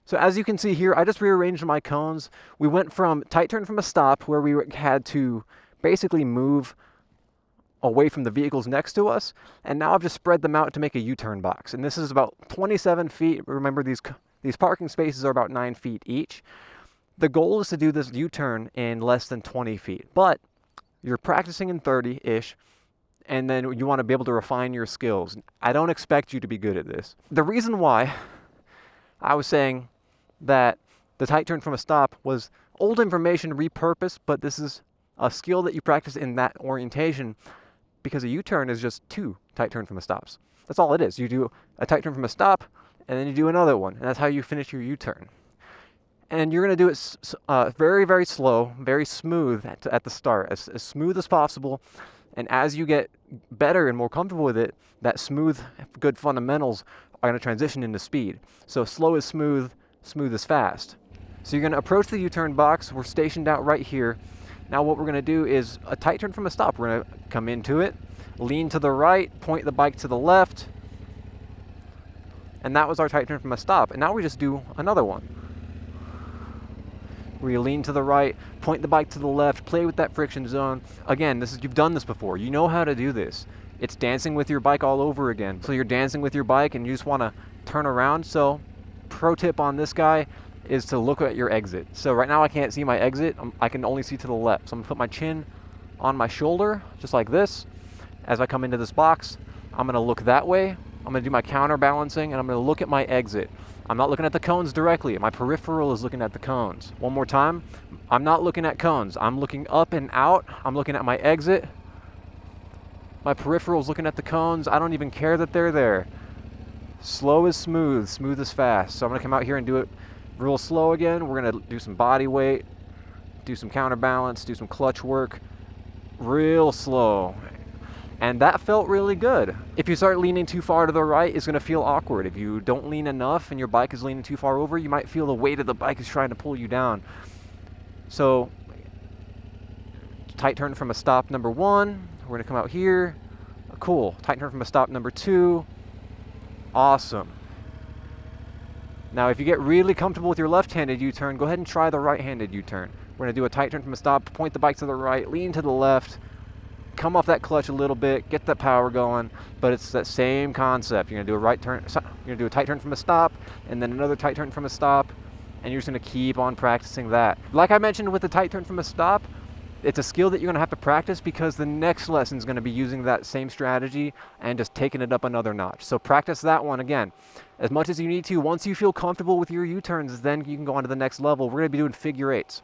So as you can see here, I just rearranged my cones. We went from tight turn from a stop, where we had to basically move away from the vehicles next to us, and now I've just spread them out to make a U-turn box. And this is about 27 feet. Remember, these parking spaces are about 9 feet each. The goal is to do this U-turn in less than 20 feet, but you're practicing in 30-ish, and then you want to be able to refine your skills. I don't expect you to be good at this. The reason why I was saying that the tight turn from a stop was old information repurposed, but this is a skill that you practice in that orientation, because a U-turn is just 2 tight turn from a stops. That's all it is. You do a tight turn from a stop, and then you do another one, and that's how you finish your U-turn. And you're going to do it very, very slow, very smooth at the start, as smooth as possible. And as you get better and more comfortable with it, that smooth, good fundamentals are going to transition into speed. So slow is smooth, smooth is fast. So you're going to approach the U-turn box. We're stationed out right here. Now what we're going to do is a tight turn from a stop. We're going to come into it, lean to the right, point the bike to the left, and that was our tight turn from a stop. And now we just do another one, where you lean to the right, point the bike to the left, play with that friction zone. Again, you've done this before. You know how to do this. It's dancing with your bike all over again. So you're dancing with your bike and you just want to turn around. So pro tip on this guy is to look at your exit. So right now I can't see my exit. I can only see to the left. So I'm going to put my chin on my shoulder, just like this. As I come into this box, I'm going to look that way. I'm going to do my counterbalancing, and I'm going to look at my exit. I'm not looking at the cones directly. My peripheral is looking at the cones. One more time. I'm not looking at cones. I'm looking up and out. I'm looking at my exit. My peripheral is looking at the cones. I don't even care that they're there. Slow is smooth. Smooth is fast. So I'm going to come out here and do it real slow again. We're going to do some body weight, do some counterbalance, do some clutch work. Real slow. And that felt really good. If you start leaning too far to the right, it's going to feel awkward. If you don't lean enough and your bike is leaning too far over, you might feel the weight of the bike is trying to pull you down. So, tight turn from a stop number 1. We're going to come out here. Cool. Tight turn from a stop number 2. Awesome. Now, if you get really comfortable with your left-handed U-turn, go ahead and try the right-handed U-turn. We're going to do a tight turn from a stop, point the bike to the right, lean to the left, come off that clutch a little bit, get that power going, but it's that same concept. You're going to do a right turn, you're going to do a tight turn from a stop, and then another tight turn from a stop, and you're just going to keep on practicing that. Like I mentioned with the tight turn from a stop, it's a skill that you're going to have to practice, because the next lesson is going to be using that same strategy and just taking it up another notch. So practice that one again as much as you need to. Once you feel comfortable with your U-turns, then you can go on to the next level. We're going to be doing figure 8s.